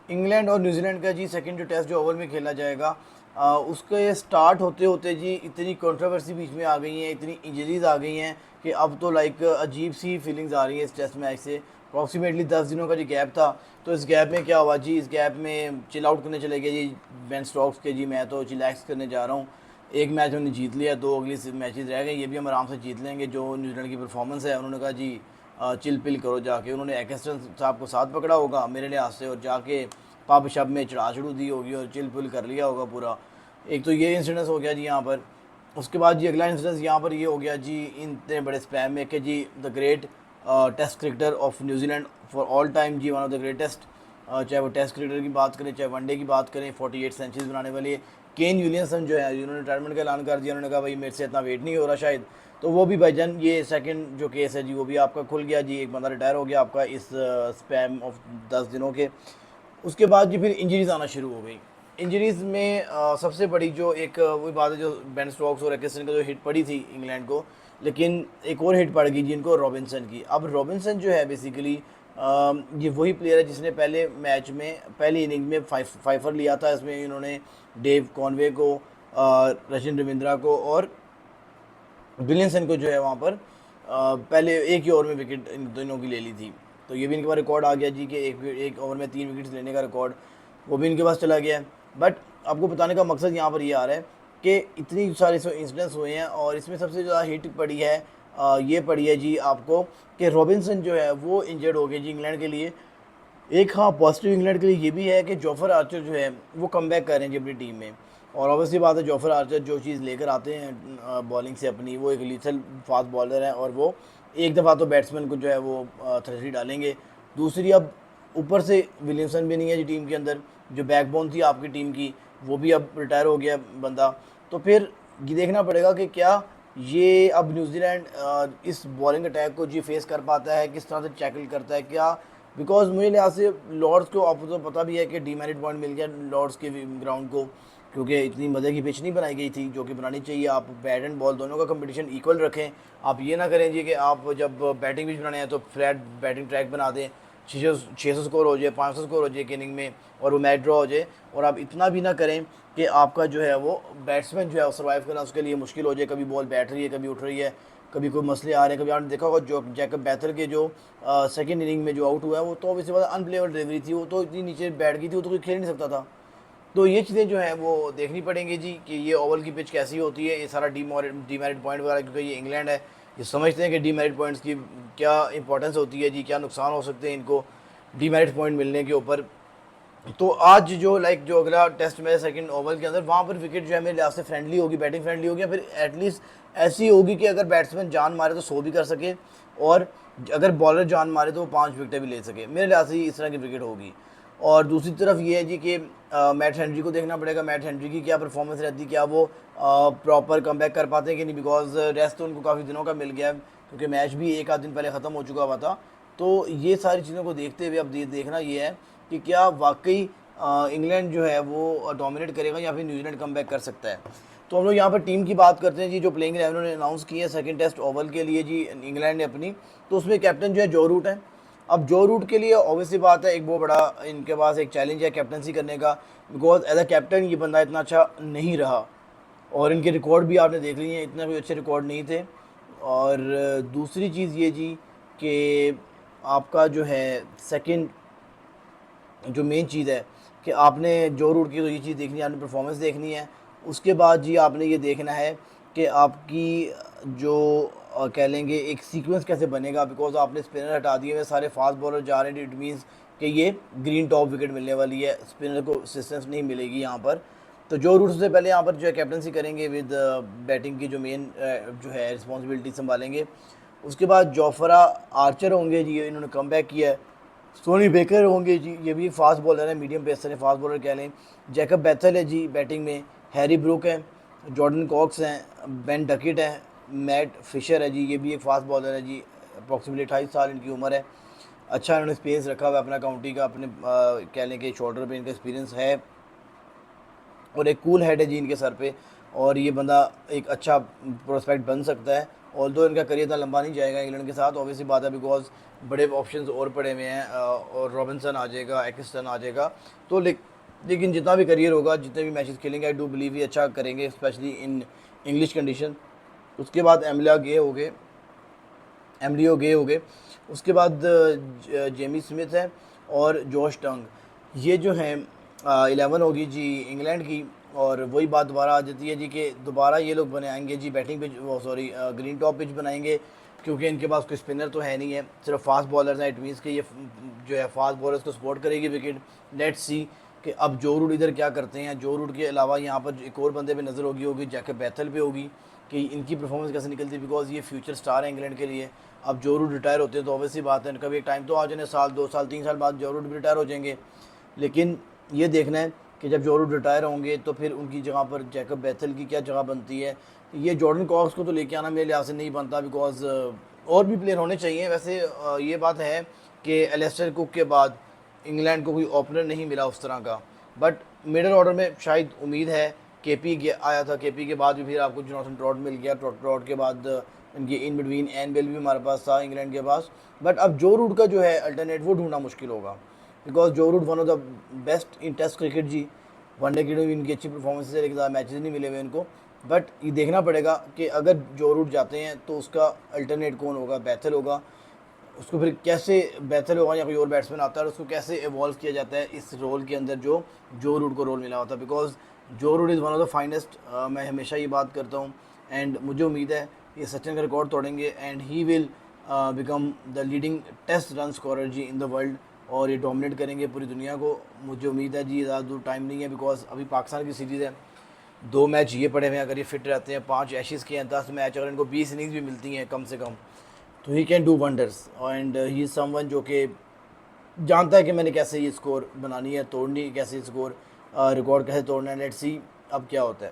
England और New Zealand का जी second जो टेस्ट जो ओवल में खेला जाएगा, उसके स्टार्ट होते होते जी इतनी कंट्रोवर्सी बीच में आ गई है, इतनी इंजरीज आ गई हैं कि अब तो लाइक अजीब सी फीलिंग्स आ रही है इस टेस्ट मैच से। अप्रॉक्सीमेटली 10 दिनों का जो गैप था, तो इस गैप में क्या हुआ जी, इस गैप में चिल आउट करने चले गए जी बेन स्टोक्स के, जी मैं तो चिलैक्स करने जा रहा हूँ। एक मैच उन्होंने जीत लिया, दो अगली मैचेस रह गए, ये भी हम आराम से जीत लेंगे। जो न्यूजीलैंड की परफॉर्मेंस है, उन्होंने कहा जी चिल पिल करो जाके, उन्होंने एक्स्टन साहब को साथ पकड़ा होगा मेरे लिहाज से, और जाके पब शब में चढ़ा चढ़ू दी होगी और चिल पिल कर लिया होगा पूरा। एक तो ये इंसिडेंस हो गया जी यहाँ पर। उसके बाद जी अगला इंसिडेंस यहाँ पर ये हो गया जी इतने बड़े स्पैम में कि जी the great test cricketer of New Zealand for all time, जी वन ऑफ द ग्रेटेस्ट, चाहे वो टेस्ट क्रिकेटर की बात करें चाहे वनडे की बात करें, 48 सेंचुरीज बनाने वाली है केन विलियमसन जो है, जिन्होंने रिटायरमेंट का ऐलान कर दिया। उन्होंने कहा भाई मेरे से इतना वेट नहीं हो रहा शायद, तो वो भी भाईजान ये सेकंड जो केस है जी वो भी आपका खुल गया जी, एक बंदा रिटायर हो गया आपका इस स्पैम ऑफ 10 दिनों के। उसके बाद जी फिर इंजरीज आना शुरू हो गई। इंजरीज में सबसे बड़ी जो एक वही बात है जो बेन स्टोक्स और एकिसन का जो हिट पड़ी थी इंग्लैंड को, लेकिन एक और हिट पड़ गई जिनको रॉबिन्सन की। अब रॉबिन्सन जो है बेसिकली ये वही प्लेयर है जिसने पहले मैच में पहली इनिंग में फाइफर लिया था। इसमें इन्होंने डेव कॉनवे को, रचिन रविंद्रा को और विलियमसन को जो है वहाँ पर पहले एक ही ओवर में विकेट इन दोनों की ले ली थी। तो ये भी इनके पास रिकॉर्ड आ गया जी कि एक ओवर में 3 विकेट्स लेने का रिकॉर्ड वो भी इनके पास चला गया है। बट आपको बताने का मकसद यहाँ पर ये आ रहा है कि इतनी सारे इंसिडेंट्स हुए हैं और इसमें सबसे ज़्यादा हिट पड़ी है, ये पड़ी है जी आपको कि रॉबिन्सन जो है वो इंजर्ड हो गए जी इंग्लैंड के लिए। एक हाँ पॉजिटिव इंग्लैंड के लिए ये भी है कि जोफर आर्चर जो है वो कम बैक कर रहे हैं जी अपनी टीम में। और ऑब्वियसली बात है जोफर आर्चर जो चीज़ लेकर आते हैं बॉलिंग से अपनी, वो एक लीथल फास्ट बॉलर है और वो एक दफ़ा तो बैट्समैन को जो है वो थ्रेटरी डालेंगे। दूसरी अब ऊपर से विलियमसन भी नहीं है जी टीम के अंदर, जो बैकबोन थी आपकी टीम की वो भी अब रिटायर हो गया बंदा। तो फिर ये देखना पड़ेगा कि क्या ये अब न्यूजीलैंड इस बॉलिंग अटैक को जी फेस कर पाता है, किस तरह से टैकल करता है क्या। बिकॉज मुझे लिहाज से लॉर्ड्स को आपको तो पता भी है कि डीमेरिट पॉइंट मिल गया लॉर्ड्स के ग्राउंड को, क्योंकि इतनी मज़े की पिच नहीं बनाई गई थी जो कि बनानी चाहिए। आप बैट एंड बॉल दोनों का कंपटीशन इक्वल रखें। आप ये ना करें जी कि आप जब बैटिंग पिच बनाने हैं तो फ्लैट बैटिंग ट्रैक बना दें, 600 स्कोर हो जाए, 500 स्कोर हो जाए एक इनिंग में और वो मैच ड्रॉ हो जाए। और आप इतना भी ना करें कि आपका जो है वो बैट्समैन जो है सर्वाइव करना उसके लिए मुश्किल हो जाए, कभी बॉल बैठ रही है कभी उठ रही है, कभी कोई मसले आ रहे हैं। कभी आपने देखा होगा जो जैकब बैथल के जो सेकंड इनिंग में जो आउट हुआ है वो तो ऑब्वियसली बात अनप्लेबल डिलीवरी थी, वो तो इतनी नीचे बैठ गई थी, वो तो कोई खेल नहीं सकता था। तो ये चीज़ें जो हैं वो देखनी पड़ेंगी जी कि ये ओवल की पिच कैसी होती है, ये सारा डीमेरिट पॉइंट वगैरह, क्योंकि ये इंग्लैंड है, ये समझते हैं कि डीमेरिट पॉइंट्स की क्या इंपॉर्टेंस होती है जी, क्या नुकसान हो सकते हैं इनको डीमेरिट पॉइंट मिलने के ऊपर। तो आज जो लाइक जो अगला टेस्ट मैच सेकंड ओवर के अंदर वहाँ पर विकेट जो है मेरे लिहाज से फ्रेंडली होगी, बैटिंग फ्रेंडली होगी, या फिर एटलीस्ट ऐसी होगी कि अगर बैट्समैन जान मारे तो 100 भी कर सके और अगर बॉलर जान मारे तो वो 5 विकेटें भी ले सके। मेरे लिहाज से इस तरह की विकेट होगी। और दूसरी तरफ ये है जी कि मैट हेनरी को देखना पड़ेगा, मैट हेनरी की क्या परफॉर्मेंस रहती है, क्या वो प्रॉपर कम बैक कर पाते हैं कि नहीं, बिकॉज रेस्ट तो उनको काफ़ी दिनों का मिल गया है क्योंकि मैच भी एक आध दिन पहले ख़त्म हो चुका हुआ था। तो ये सारी चीज़ों को देखते हुए अब देखना ये है कि क्या वाकई इंग्लैंड जो है वो डोमिनेट करेगा या फिर न्यूजीलैंड कम बैक कर सकता है। तो हम लोग यहाँ पर टीम की बात करते हैं जी, जो प्लेइंग 11 उन्होंने अनाउंस की है सेकंड टेस्ट ओवल के लिए जी इंग्लैंड ने अपनी। तो उसमें कैप्टन जो है जो रूट है। अब जो रूट के लिए ऑब्वियसली बात है एक बहुत बड़ा इनके पास एक चैलेंज है कैप्टनसी करने का, बिकॉज एज अ कैप्टन ये बंदा इतना अच्छा नहीं रहा और इनके रिकॉर्ड भी आपने देख लिए हैं, इतने भी अच्छे रिकॉर्ड नहीं थे। और दूसरी चीज़ ये जी कि आपका जो है सेकंड जो मेन चीज़ है कि आपने जो रूट की तो ये चीज़ देखनी है, आपने परफॉर्मेंस देखनी है। उसके बाद जी आपने ये देखना है कि आपकी जो कह लेंगे एक सीक्वेंस कैसे बनेगा, बिकॉज आपने स्पिनर हटा दिए हुए सारे फास्ट बॉलर जा रहे हैं, इट मीन्स कि ये ग्रीन टॉप विकेट मिलने वाली है, स्पिनर को असिस्टेंस नहीं मिलेगी यहाँ पर। तो जो रूट से पहले यहाँ पर जो है कैप्टनसी करेंगे विद बैटिंग की जो मेन जो है रिस्पॉन्सिबिलिटी संभालेंगे। उसके बाद जोफ्रा आर्चर होंगे जी, इन्होंने कम बैक किया है। सोनी बेकर होंगे जी, ये भी फास्ट बॉलर है, मीडियम पेसर है, फास्ट बॉलर कह लें। जैकब बैथल है जी बैटिंग में, हैरी ब्रूक है, जॉर्डन कॉक्स हैं, बेन डकिट है, मैट फिशर है जी, ये भी एक फास्ट बॉलर है जी, अप्रॉक्सीमेटली 28 साल इनकी उम्र है। अच्छा इन्होंने एक्सपीरियंस रखा हुआ है अपना काउंटी का, अपने कह लें कि शोल्डर पे इनका एक्सपीरियंस है और एक कूल हेड है जी इनके सर पे। और ये बंदा एक अच्छा प्रोस्पेक्ट बन सकता है ऑल्दो इनका करियर इतना लंबा नहीं जाएगा इंग्लैंड के साथ, ऑब्वियसली बात है, बिकॉज बड़े ऑप्शंस और पड़े हुए हैं, और रॉबिन्सन आ जाएगा, एक्स्टन आ जाएगा, तो लेकिन जितना भी करियर होगा, जितने भी मैचेस खेलेंगे, आई डू बिलीव ये अच्छा करेंगे, स्पेशली इन इंग्लिश कंडीशन। उसके बाद एमलियो गे हो गए, उसके बाद जेमी स्मिथ है और जॉश टंग, ये जो हैं 11 होगी जी इंग्लैंड की। और वही बात दोबारा आ जाती है जी कि दोबारा ये लोग बनाएंगे जी बैटिंग पिच, वो सॉरी ग्रीन टॉप पिच बनाएंगे, क्योंकि इनके पास कोई स्पिनर तो है नहीं है, सिर्फ फास्ट बॉलर्स हैं। इट मीन्स कि ये जो है फास्ट बॉलर्स को सपोर्ट करेगी विकेट। लेट्स सी कि अब जो रूट इधर क्या करते हैं। जो रूट के अलावा यहाँ पर एक और बंदे पे नज़र होगी जैकब बैथल पे होगी कि इनकी परफॉर्मेंस कैसे निकलती है, बिकॉज ये फ्यूचर स्टार है इंग्लैंड के लिए। अब जो रूट रिटायर होते हैं तो ऑब्वियसली बात है, इनका भी एक टाइम तो आ जाने, साल 2 साल 3 साल बाद जो रूट भी रिटायर हो जाएंगे। लेकिन ये देखना है कि जब जो रूट रिटायर होंगे तो फिर उनकी जगह पर जैकब बैथल की क्या जगह बनती है। ये जॉर्डन कॉक्स को तो लेके आना मेरे लिहाज से नहीं बनता, बिकॉज और भी प्लेयर होने चाहिए। वैसे ये बात है कि एलिस्टर कुक के बाद इंग्लैंड को कोई ओपनर नहीं मिला उस तरह का, बट मिडल ऑर्डर में शायद उम्मीद है। केपी आया था, केपी के बाद भी फिर आपको जोनाथन ट्रॉट मिल गया, ट्रॉट के बाद इनकी इन बिटवीन एन बेल भी हमारे पास था इंग्लैंड के पास। बट अब जो रूट का जो है अल्टरनेट वो ढूंढना मुश्किल होगा, because Joe Root one of the best in test cricket जी। वनडे क्रिकेट में इनकी अच्छी परफॉर्मेंस है, लेकिन ज़्यादा मैचेस नहीं मिले हुए इनको। बट ये देखना पड़ेगा कि अगर जो रूट जाते हैं तो उसका अल्टरनेट कौन होगा, बैथल होगा, उसको फिर कैसे बैथल होगा या कोई और बैट्समैन आता है, उसको कैसे इवॉल्व किया जाता है इस रोल के अंदर जो रूट को रोल मिला होता है। Because Joe Root is one of the finest, मैं हमेशा ये बात करता हूँ। एंड मुझे उम्मीद है ये सचिन का रिकॉर्ड तोड़ेंगे and he will become the leading test run scorer जी इन द वर्ल्ड, और ये डोमिनेट करेंगे पूरी दुनिया को। मुझे उम्मीद है जी, ज़्यादा दूर टाइम नहीं है, बिकॉज अभी पाकिस्तान की सीरीज़ है, 2 मैच ये पड़े हुए हैं, अगर ये फिट रहते हैं, 5 एशेज़ के हैं, 10 मैच, अगर इनको 20 इनिंग्स भी मिलती हैं कम से कम, तो he can do wonders. And he is someone जो कि जानता है कि मैंने कैसे ये स्कोर बनानी है, तोड़नी है, कैसे स्कोर रिकॉर्ड कैसे तोड़ना है। लेट्स सी अब क्या होता है।